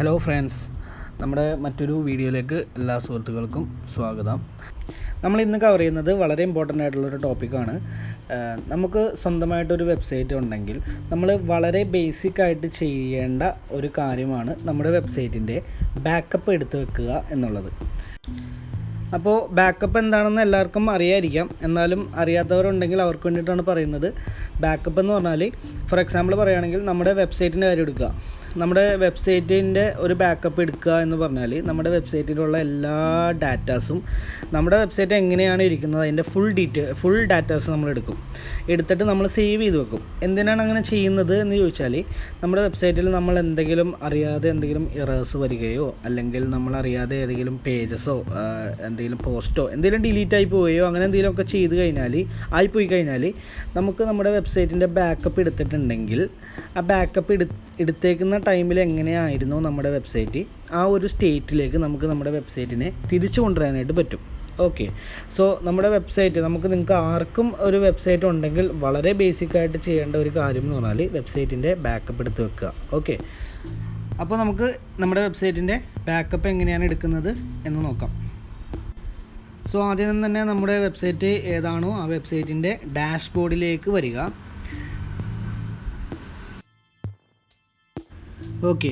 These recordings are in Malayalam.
ഹലോ ഫ്രണ്ട്സ്, നമ്മുടെ മറ്റൊരു വീഡിയോയിലേക്ക് എല്ലാ സുഹൃത്തുക്കൾക്കും സ്വാഗതം. നമ്മൾ ഇന്ന് കവർ ചെയ്യുന്നത് വളരെ ഇമ്പോർട്ടൻ്റ് ആയിട്ടുള്ളൊരു ടോപ്പിക്കാണ്. നമുക്ക് സ്വന്തമായിട്ടൊരു വെബ്സൈറ്റ് ഉണ്ടെങ്കിൽ നമ്മൾ വളരെ ബേസിക്കായിട്ട് ചെയ്യേണ്ട ഒരു കാര്യമാണ് നമ്മുടെ വെബ്സൈറ്റിൻ്റെ ബാക്കപ്പ് എടുത്ത് വെക്കുക എന്നുള്ളത്. അപ്പോൾ ബാക്കപ്പ് എന്താണെന്ന് എല്ലാവർക്കും അറിയായിരിക്കാം, എന്നാലും അറിയാത്തവരുണ്ടെങ്കിൽ അവർക്ക് വേണ്ടിയിട്ടാണ് പറയുന്നത്. ബാക്കപ്പ് എന്ന് പറഞ്ഞാൽ, ഫോർ എക്സാമ്പിൾ പറയുകയാണെങ്കിൽ നമ്മുടെ വെബ്സൈറ്റിൻ്റെ കാര്യം എടുക്കുക. നമ്മുടെ വെബ്സൈറ്റിൻ്റെ ഒരു ബാക്കപ്പ് എടുക്കുക എന്ന് പറഞ്ഞാൽ നമ്മുടെ വെബ്സൈറ്റിലുള്ള എല്ലാ ഡാറ്റാസും, നമ്മുടെ വെബ്സൈറ്റ് എങ്ങനെയാണ് ഇരിക്കുന്നത് അതിൻ്റെ ഫുൾ ഡാറ്റാസ് നമ്മൾ എടുത്തിട്ട് നമ്മൾ സേവ് ചെയ്ത് വെക്കും. എന്തിനാണ് അങ്ങനെ ചെയ്യുന്നത് എന്ന് ചോദിച്ചാൽ, നമ്മുടെ വെബ്സൈറ്റിൽ നമ്മൾ അറിയാതെ എന്തെങ്കിലും എറേഴ്സ് വരികയോ അല്ലെങ്കിൽ നമ്മളറിയാതെ ഏതെങ്കിലും പേജസോ എന്തെങ്കിലും പോസ്റ്റോ എന്തെങ്കിലും ഡിലീറ്റ് ആയി പോവുകയോ അങ്ങനെ എന്തെങ്കിലുമൊക്കെ ആയിപ്പോയി കഴിഞ്ഞാൽ നമുക്ക് നമ്മുടെ വെബ്സൈറ്റിൻ്റെ ബാക്കപ്പ് എടുത്തിട്ടുണ്ടെങ്കിൽ ആ ബാക്കപ്പ് എടുത്തേക്കുന്ന ടൈമിൽ എങ്ങനെയായിരുന്നു നമ്മുടെ വെബ്സൈറ്റ്, ആ ഒരു സ്റ്റേറ്റിലേക്ക് നമുക്ക് നമ്മുടെ വെബ്സൈറ്റിനെ തിരിച്ചു കൊണ്ടുവരാനായിട്ട് പറ്റും. ഓക്കെ, സോ നമ്മുടെ വെബ്സൈറ്റ് നിങ്ങൾക്ക് ആർക്കും ഒരു വെബ്സൈറ്റ് ഉണ്ടെങ്കിൽ വളരെ ബേസിക്കായിട്ട് ചെയ്യേണ്ട ഒരു കാര്യം എന്ന് പറഞ്ഞാൽ വെബ്സൈറ്റിൻ്റെ ബാക്കപ്പ് എടുത്ത് വെക്കുക. ഓക്കെ, അപ്പോൾ നമുക്ക് നമ്മുടെ വെബ്സൈറ്റിൻ്റെ ബാക്കപ്പ് എങ്ങനെയാണ് എടുക്കുന്നത് എന്ന് നോക്കാം. സോ ആദ്യം തന്നെ നമ്മുടെ വെബ്സൈറ്റ് ഏതാണോ ആ വെബ്സൈറ്റിൻ്റെ ഡാഷ്ബോർഡിലേക്ക് വരിക. ഓക്കെ,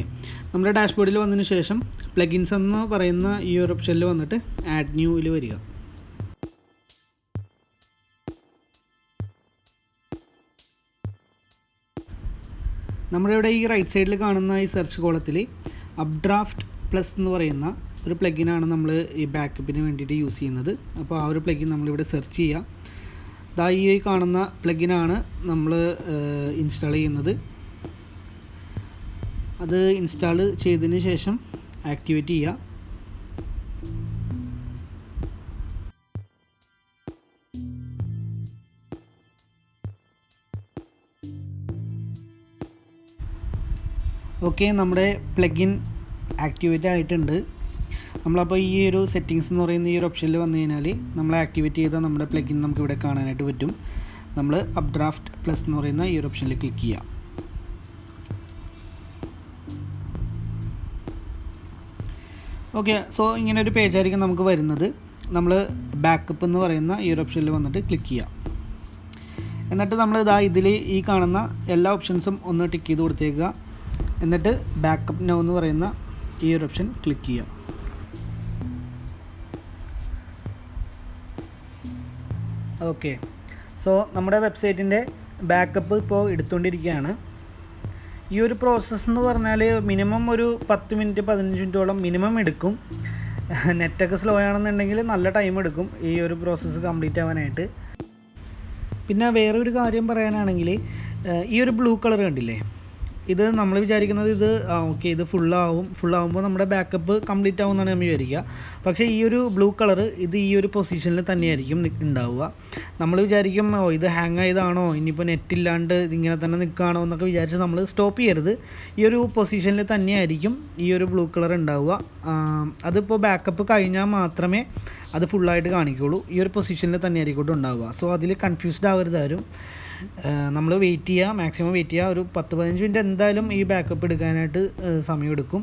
നമ്മുടെ ഡാഷ്ബോർഡിൽ വന്നതിന് ശേഷം പ്ലഗിൻസ് എന്ന് പറയുന്ന ഈ ഒരു ഓപ്ഷനിൽ വന്നിട്ട് ആഡ് ന്യൂവിൽ വരിക. നമ്മുടെ ഇവിടെ ഈ റൈറ്റ് സൈഡിൽ കാണുന്ന ഈ സെർച്ച് കോളത്തിൽ അപ്ഡ്രാഫ്റ്റ് പ്ലസ് എന്ന് പറയുന്ന ഒരു പ്ലഗിനാണ് നമ്മൾ ഈ ബാക്കപ്പിന് വേണ്ടിയിട്ട് യൂസ് ചെയ്യുന്നത്. അപ്പോൾ ആ ഒരു പ്ലഗിൻ നമ്മളിവിടെ സെർച്ച് ചെയ്യുക. ഈ കാണുന്ന പ്ലഗിനാണ് നമ്മൾ ഇൻസ്റ്റാൾ ചെയ്യുന്നത്. അത് ഇൻസ്റ്റാൾ ചെയ്തതിന് ശേഷം ആക്ടിവേറ്റ് ചെയ്യുക. ഓക്കെ, നമ്മുടെ പ്ലഗിൻ ആക്ടിവേറ്റ് ആയിട്ടുണ്ട്. നമ്മളപ്പോൾ ഈ ഒരു സെറ്റിങ്സ് എന്ന് പറയുന്ന ഈ ഒരു ഓപ്ഷനിൽ വന്നു കഴിഞ്ഞാൽ നമ്മൾ ആക്ടിവേറ്റ് ചെയ്ത നമ്മുടെ പ്ലഗിൻ നമുക്ക് ഇവിടെ കാണാനായിട്ട് പറ്റും. നമ്മൾ അപ്ഡ്രാഫ്റ്റ് പ്ലസ് എന്ന് പറയുന്ന ഈ ഒരു ഓപ്ഷനിൽ ക്ലിക്ക് ചെയ്യാം. ഓക്കെ, സോ ഇങ്ങനെ ഒരു പേജായിരിക്കും നമുക്ക് വരുന്നത്. നമ്മൾ ബാക്കപ്പ് എന്ന് പറയുന്ന ഈ ഒരു ഓപ്ഷനിൽ വന്നിട്ട് ക്ലിക്ക് ചെയ്യാം. എന്നിട്ട് നമ്മൾ ഇതിൽ ഈ കാണുന്ന എല്ലാ ഓപ്ഷൻസും ഒന്ന് ടിക്ക് ചെയ്ത് കൊടുത്തേക്കുക. എന്നിട്ട് ബാക്കപ്പ് നൗ എന്ന് പറയുന്ന ഈ ഒരു ഓപ്ഷൻ ക്ലിക്ക് ചെയ്യാം. ഓക്കെ, സോ നമ്മുടെ വെബ്സൈറ്റിൻ്റെ ബാക്കപ്പ് ഇപ്പോൾ എടുത്തുകൊണ്ടിരിക്കുകയാണ്. ഈ ഒരു പ്രോസസ്സ് എന്ന് പറഞ്ഞാൽ മിനിമം ഒരു 10 മിനിറ്റ് 15 മിനിറ്റോളം മിനിമം എടുക്കും. നെറ്റൊക്കെ സ്ലോ ആണെന്നുണ്ടെങ്കിൽ നല്ല ടൈം എടുക്കും ഈ ഒരു പ്രോസസ്സ് കംപ്ലീറ്റ് ആവാനായിട്ട്. പിന്നെ വേറെ ഒരു കാര്യം പറയാനാണെങ്കിൽ, ഈ ഒരു ബ്ലൂ കളർ കണ്ടില്ലേ, ഇത് നമ്മൾ വിചാരിക്കുന്നത് ഓക്കെ ഇത് ഫുള്ളാവുമ്പോൾ നമ്മുടെ ബാക്കപ്പ് കംപ്ലീറ്റ് ആവുമെന്നാണ് നമ്മൾ വിചാരിക്കുക. പക്ഷേ ഈ ഒരു ബ്ലൂ കളർ ഇത് ഈ ഒരു പൊസിഷനിൽ തന്നെയായിരിക്കും ഉണ്ടാവുക. നമ്മൾ വിചാരിക്കും ഇത് ഹാങ് ആയതാണോ, ഇനിയിപ്പോൾ നെറ്റ് ഇല്ലാണ്ട് ഇതിങ്ങനെ തന്നെ നിൽക്കുകയാണോ എന്നൊക്കെ വിചാരിച്ച് നമ്മൾ സ്റ്റോപ്പ് ചെയ്യരുത്. ഈ ഒരു പൊസിഷനിൽ തന്നെയായിരിക്കും ഈ ഒരു ബ്ലൂ കളർ ഉണ്ടാവുക. അതിപ്പോൾ ബാക്കപ്പ് കഴിഞ്ഞാൽ മാത്രമേ അത് ഫുള്ളായിട്ട് കാണിക്കുകയുള്ളൂ. ഈ ഒരു പൊസിഷനിൽ തന്നെ ആയിരിക്കും ഉണ്ടാവുക. സോ അതിൽ കൺഫ്യൂസ്ഡ് ആവരുത് ആരും. നമ്മൾ മാക്സിമം വെയിറ്റ് ചെയ്യുക. ഒരു 10-15 മിനിറ്റ് എന്തായാലും ഈ ബാക്കപ്പ് എടുക്കാനായിട്ട് സമയമെടുക്കും.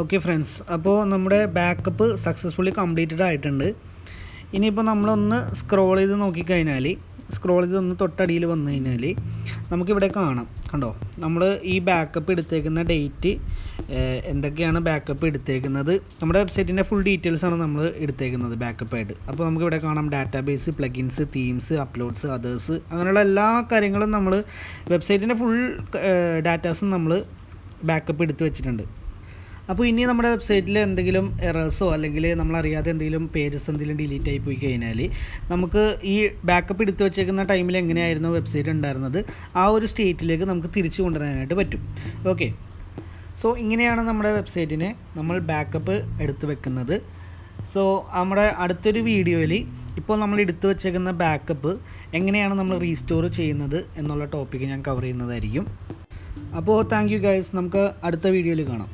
ഓക്കെ ഫ്രണ്ട്സ്, അപ്പോൾ നമ്മുടെ ബാക്കപ്പ് സക്സസ്ഫുള്ളി കംപ്ലീറ്റഡ് ആയിട്ടുണ്ട്. ഇനിയിപ്പോൾ നമ്മളൊന്ന് സ്ക്രോൾ ചെയ്ത് നോക്കിക്കഴിഞ്ഞാൽ, സ്ക്രോൾ ചെയ്ത് ഒന്ന് തൊട്ടടിയിൽ വന്നു കഴിഞ്ഞാൽ നമുക്കിവിടെ കാണാം. കണ്ടോ, നമ്മൾ ഈ ബാക്കപ്പ് എടുത്തേക്കുന്ന ഡേറ്റ്, എന്തൊക്കെയാണ് ബാക്കപ്പ് എടുത്തേക്കുന്നത്, നമ്മുടെ വെബ്സൈറ്റിൻ്റെ ഫുൾ ഡീറ്റെയിൽസാണ് നമ്മൾ എടുത്തേക്കുന്നത് ബാക്കപ്പായിട്ട്. അപ്പോൾ നമുക്കിവിടെ കാണാം database, plugins, themes, uploads, others, അങ്ങനെയുള്ള എല്ലാ കാര്യങ്ങളും നമ്മൾ വെബ്സൈറ്റിൻ്റെ ഫുൾ ഡാറ്റാസും നമ്മൾ ബാക്കപ്പ് എടുത്ത് വെച്ചിട്ടുണ്ട്. അപ്പോൾ ഇനി നമ്മുടെ വെബ്സൈറ്റിൽ എന്തെങ്കിലും എറേഴ്സോ അല്ലെങ്കിൽ നമ്മളറിയാതെ എന്തെങ്കിലും പേജസ് എന്തെങ്കിലും ഡിലീറ്റ് ആയി പോയി കഴിഞ്ഞാൽ നമുക്ക് ഈ ബാക്കപ്പ് എടുത്ത് വെച്ചേക്കുന്ന ടൈമിൽ എങ്ങനെയായിരുന്നു വെബ്സൈറ്റ് ഉണ്ടായിരുന്നത് ആ ഒരു സ്റ്റേറ്റിലേക്ക് നമുക്ക് തിരിച്ചു കൊണ്ടുവരാനായിട്ട് പറ്റും. ഓക്കെ, സോ ഇങ്ങനെയാണ് നമ്മുടെ വെബ്സൈറ്റിനെ നമ്മൾ ബാക്കപ്പ് എടുത്ത് വെക്കുന്നത്. സോ നമ്മുടെ അടുത്തൊരു വീഡിയോയിൽ ഇപ്പോൾ നമ്മൾ എടുത്തു വെച്ചേക്കുന്ന ബാക്കപ്പ് എങ്ങനെയാണ് നമ്മൾ റീസ്റ്റോർ ചെയ്യുന്നത് എന്നുള്ള ടോപ്പിക്ക് ഞാൻ കവർ ചെയ്യുന്നതായിരിക്കും. അപ്പോൾ താങ്ക് യു ഗൈസ്, നമുക്ക് അടുത്ത വീഡിയോയിൽ കാണാം.